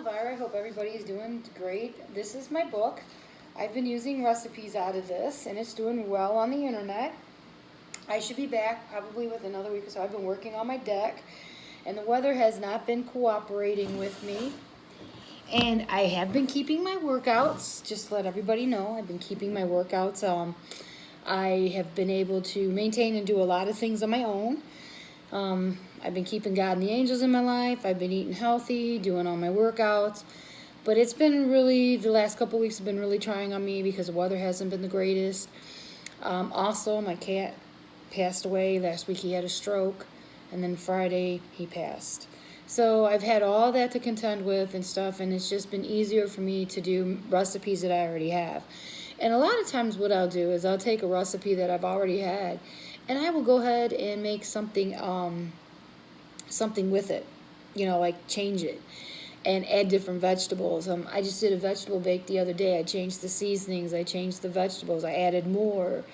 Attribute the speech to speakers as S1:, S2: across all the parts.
S1: Elvira. I hope everybody is doing great. This is my book. I've been using recipes out of this, and it's doing well on the internet. I should be back probably with another week or so. I've been working on my deck, and the weather has not been cooperating with me. And I have been keeping my workouts, just to let everybody know. I've been keeping my workouts. I have been able to maintain and do a lot of things on my own. I've been keeping God and the angels in my life. I've been eating healthy, doing all my workouts. But it's been really, the last couple of weeks have been really trying on me because the weather hasn't been the greatest. Also, my cat passed away. Last week he had a stroke, and then Friday he passed. So I've had all that to contend with and stuff, and it's just been easier for me to do recipes that I already have. And a lot of times what I'll do is I'll take a recipe that I've already had, and I will go ahead and make something with it, like change it and add different vegetables. I just did a vegetable bake the other day. I changed the seasonings, I changed the vegetables, I added more.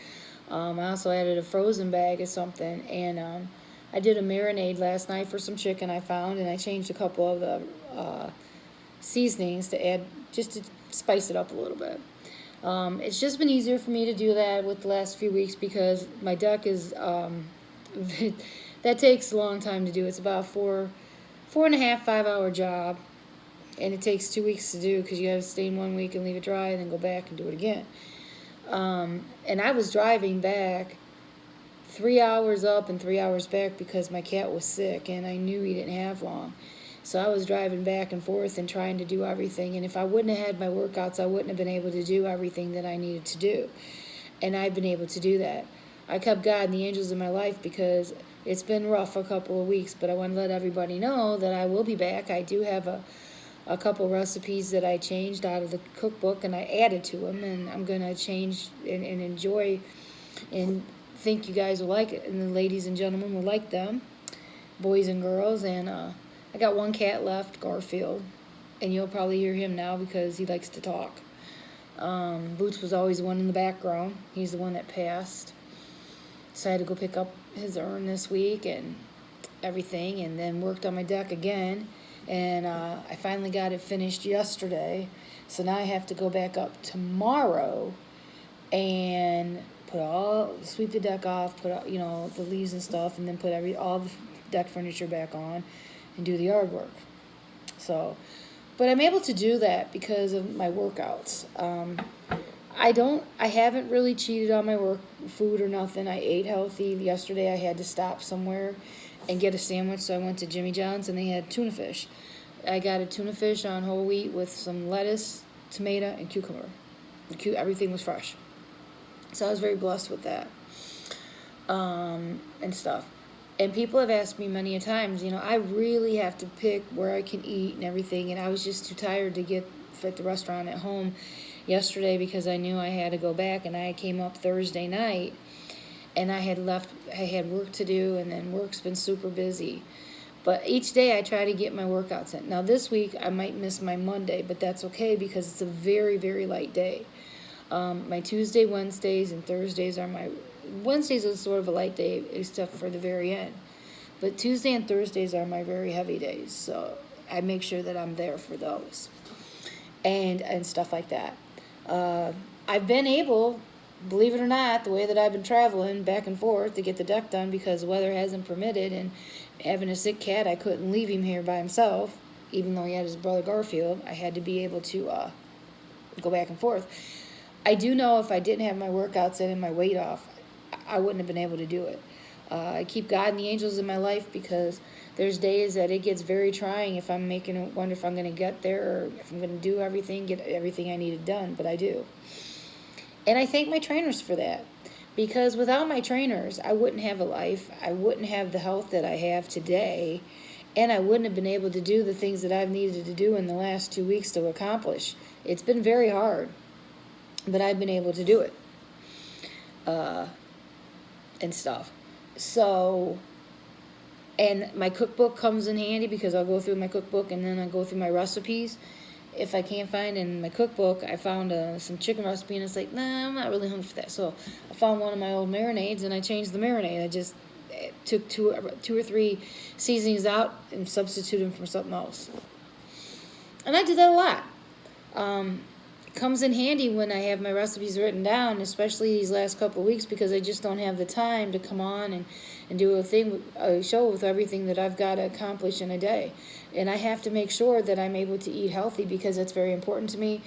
S1: I also added a frozen bag of something, and I did a marinade last night for some chicken I found, and I changed a couple of the seasonings to add, just to spice it up a little bit. It's just been easier for me to do that with the last few weeks because my deck is, that takes a long time to do. It's about 4.5, 5 hour job, and it takes 2 weeks to do because you have to stain 1 week and leave it dry and then go back and do it again. And I was driving back 3 hours up and 3 hours back because my cat was sick and I knew he didn't have long. So I was driving back and forth and trying to do everything. And if I wouldn't have had my workouts, I wouldn't have been able to do everything that I needed to do. And I've been able to do that. I kept God and the angels in my life because it's been rough a couple of weeks, but I want to let everybody know that I will be back. I do have a couple recipes that I changed out of the cookbook and I added to them, and I'm going to change and enjoy and think you guys will like it, and the ladies and gentlemen will like them, boys and girls. And I got one cat left, Garfield, and you'll probably hear him now because he likes to talk. Boots was always the one in the background. He's the one that passed. So I had to go pick up his urn this week and everything, and then worked on my deck again. And I finally got it finished yesterday. So now I have to go back up tomorrow and sweep the deck off, put the leaves and stuff, and then put all the deck furniture back on and do the yard work. So, but I'm able to do that because of my workouts. I haven't really cheated on my food or nothing. I ate healthy. Yesterday I had to stop somewhere and get a sandwich, so I went to Jimmy John's and they had tuna fish. I got a tuna fish on whole wheat with some lettuce, tomato, and cucumber. Everything was fresh. So I was very blessed with that, and stuff. And people have asked me many a times, I really have to pick where I can eat and everything, and I was just too tired to get at the restaurant at home yesterday because I knew I had to go back, and I came up Thursday night, and I had work to do, and then work's been super busy. But each day I try to get my workouts in. Now this week I might miss my Monday, but that's okay because it's a very, very light day. My Tuesday, Wednesdays, and Thursdays are Wednesdays is sort of a light day except for the very end. But Tuesday and Thursdays are my very heavy days, so I make sure that I'm there for those and stuff like that. I've been able, believe it or not, the way that I've been traveling back and forth to get the deck done because the weather hasn't permitted, and having a sick cat, I couldn't leave him here by himself, even though he had his brother Garfield. I had to be able to go back and forth. I do know if I didn't have my workouts in and my weight off, I wouldn't have been able to do it. I keep God and the angels in my life because there's days that it gets very trying if I'm wonder if I'm going to get there or if I'm going to do everything, get everything I needed done, but I do. And I thank my trainers for that because without my trainers, I wouldn't have a life, I wouldn't have the health that I have today, and I wouldn't have been able to do the things that I've needed to do in the last 2 weeks to accomplish. It's been very hard, but I've been able to do it and stuff. So, and my cookbook comes in handy because I'll go through my cookbook and then I'll go through my recipes. If I can't find in my cookbook, I found some chicken recipe and it's like, nah, I'm not really hungry for that. So I found one of my old marinades and I changed the marinade. I just took two or three seasonings out and substituted them for something else. And I do that a lot. It comes in handy when I have my recipes written down, especially these last couple of weeks, because I just don't have the time to come on and do a show with everything that I've got to accomplish in a day. And I have to make sure that I'm able to eat healthy because that's very important to me.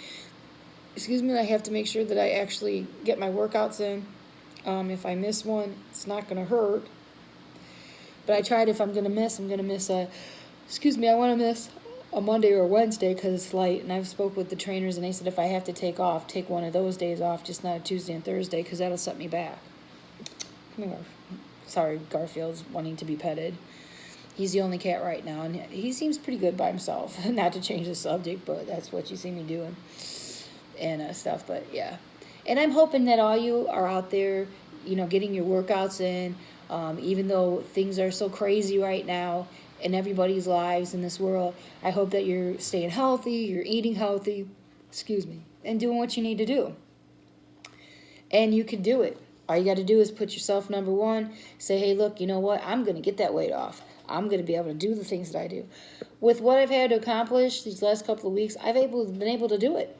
S1: I have to make sure that I actually get my workouts in. If I miss one, it's not going to hurt. But I tried, if I'm going to miss, I want to miss a Monday or a Wednesday because it's light. And I've spoke with the trainers, and they said if I have to take one of those days off, just not a Tuesday and Thursday, because that'll set me back. Come here. Sorry, Garfield's wanting to be petted. He's the only cat right now, and he seems pretty good by himself. Not to change the subject, but that's what you see me doing and stuff. But yeah, and I'm hoping that all you are out there, getting your workouts in, even though things are so crazy right now in everybody's lives in this world. I hope that you're staying healthy, you're eating healthy, and doing what you need to do. And you can do it. All you got to do is put yourself number one. Say, hey, look, you know what? I'm going to get that weight off. I'm going to be able to do the things that I do. With what I've had to accomplish these last couple of weeks, I've been able to do it.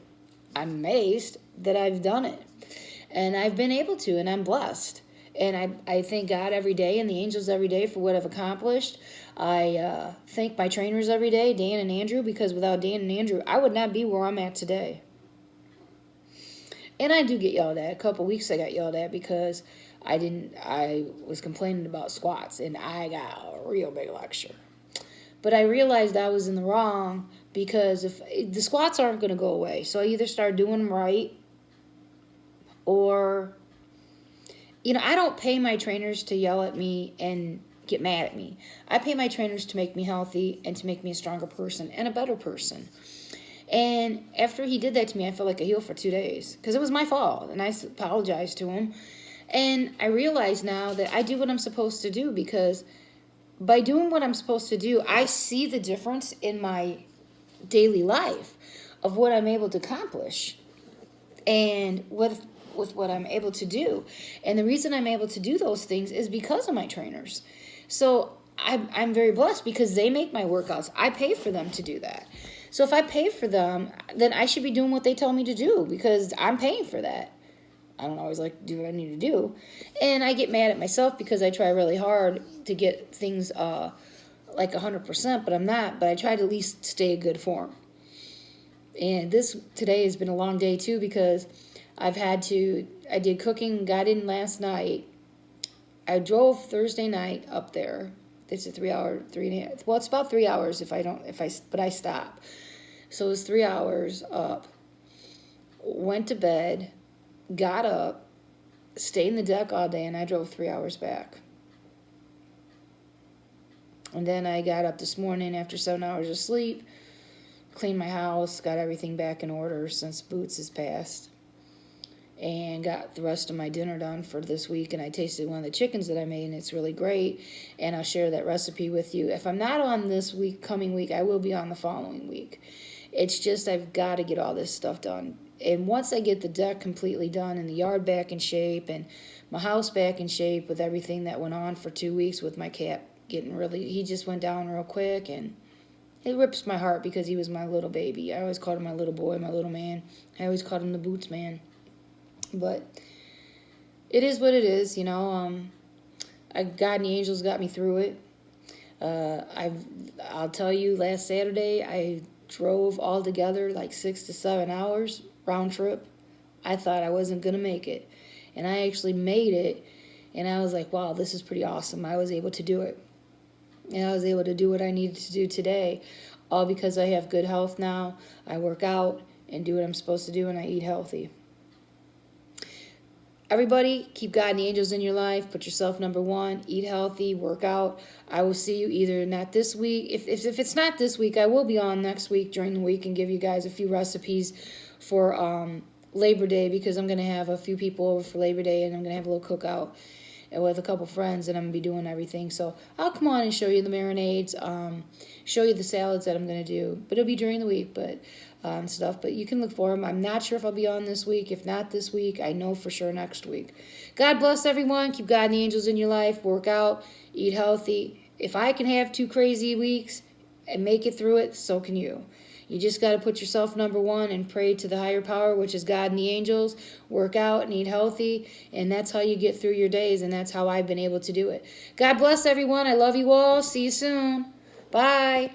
S1: I'm amazed that I've done it. And I've been able to, and I'm blessed. And I thank God every day and the angels every day for what I've accomplished. I thank my trainers every day, Dan and Andrew, because without Dan and Andrew, I would not be where I'm at today. And I do get yelled at. A couple weeks I got yelled at because I was complaining about squats, and I got a real big lecture. But I realized I was in the wrong, because if the squats aren't going to go away, so I either start doing them right, or, I don't pay my trainers to yell at me and get mad at me. I pay my trainers to make me healthy and to make me a stronger person and a better person. And after he did that to me, I felt like a heel for 2 days because it was my fault, and I apologized to him. And I realize now that I do what I'm supposed to do, because by doing what I'm supposed to do, I see the difference in my daily life of what I'm able to accomplish and with what I'm able to do. And the reason I'm able to do those things is because of my trainers. So I'm very blessed because they make my workouts. I pay for them to do that. So if I pay for them, then I should be doing what they tell me to do because I'm paying for that. I don't always like to do what I need to do. And I get mad at myself because I try really hard to get things like 100%, but I'm not. But I try to at least stay in good form. And today has been a long day too, because I did cooking, got in last night. I drove Thursday night up there. It's a 3.5. Well, it's about 3 hours but I stop. So it was 3 hours up. Went to bed, got up, stayed in the deck all day, and I drove 3 hours back. And then I got up this morning after 7 hours of sleep, cleaned my house, got everything back in order since Boots has passed, and got the rest of my dinner done for this week. And I tasted one of the chickens that I made, and it's really great. And I'll share that recipe with you. If I'm not on this coming week, I will be on the following week. It's just I've got to get all this stuff done. And once I get the deck completely done and the yard back in shape and my house back in shape with everything that went on for 2 weeks with my cat he just went down real quick, and it rips my heart because he was my little baby. I always called him my little boy, my little man. I always called him the Boots man. But it is what it is, God and the angels got me through it. I'll tell you, last Saturday I drove all together like 6 to 7 hours round trip. I thought I wasn't going to make it, and I actually made it, and I was like, wow, this is pretty awesome. I was able to do it, and I was able to do what I needed to do today, all because I have good health now. I work out and do what I'm supposed to do, and I eat healthy. Everybody, keep God and the angels in your life. Put yourself number one. Eat healthy. Work out. I will see you either not this week. If it's not this week, I will be on next week during the week and give you guys a few recipes for Labor Day, because I'm going to have a few people over for Labor Day, and I'm going to have a little cookout with a couple friends, and I'm going to be doing everything. So I'll come on and show you the marinades, show you the salads that I'm going to do. But it'll be during the week, but stuff. But you can look for them. I'm not sure if I'll be on this week. If not this week, I know for sure next week. God bless everyone. Keep God and the angels in your life. Work out. Eat healthy. If I can have 2 crazy weeks make it through it, so can you. You just got to put yourself number one and pray to the higher power, which is God and the angels. Work out and eat healthy, and that's how you get through your days, and that's how I've been able to do it. God bless everyone. I love you all. See you soon. Bye.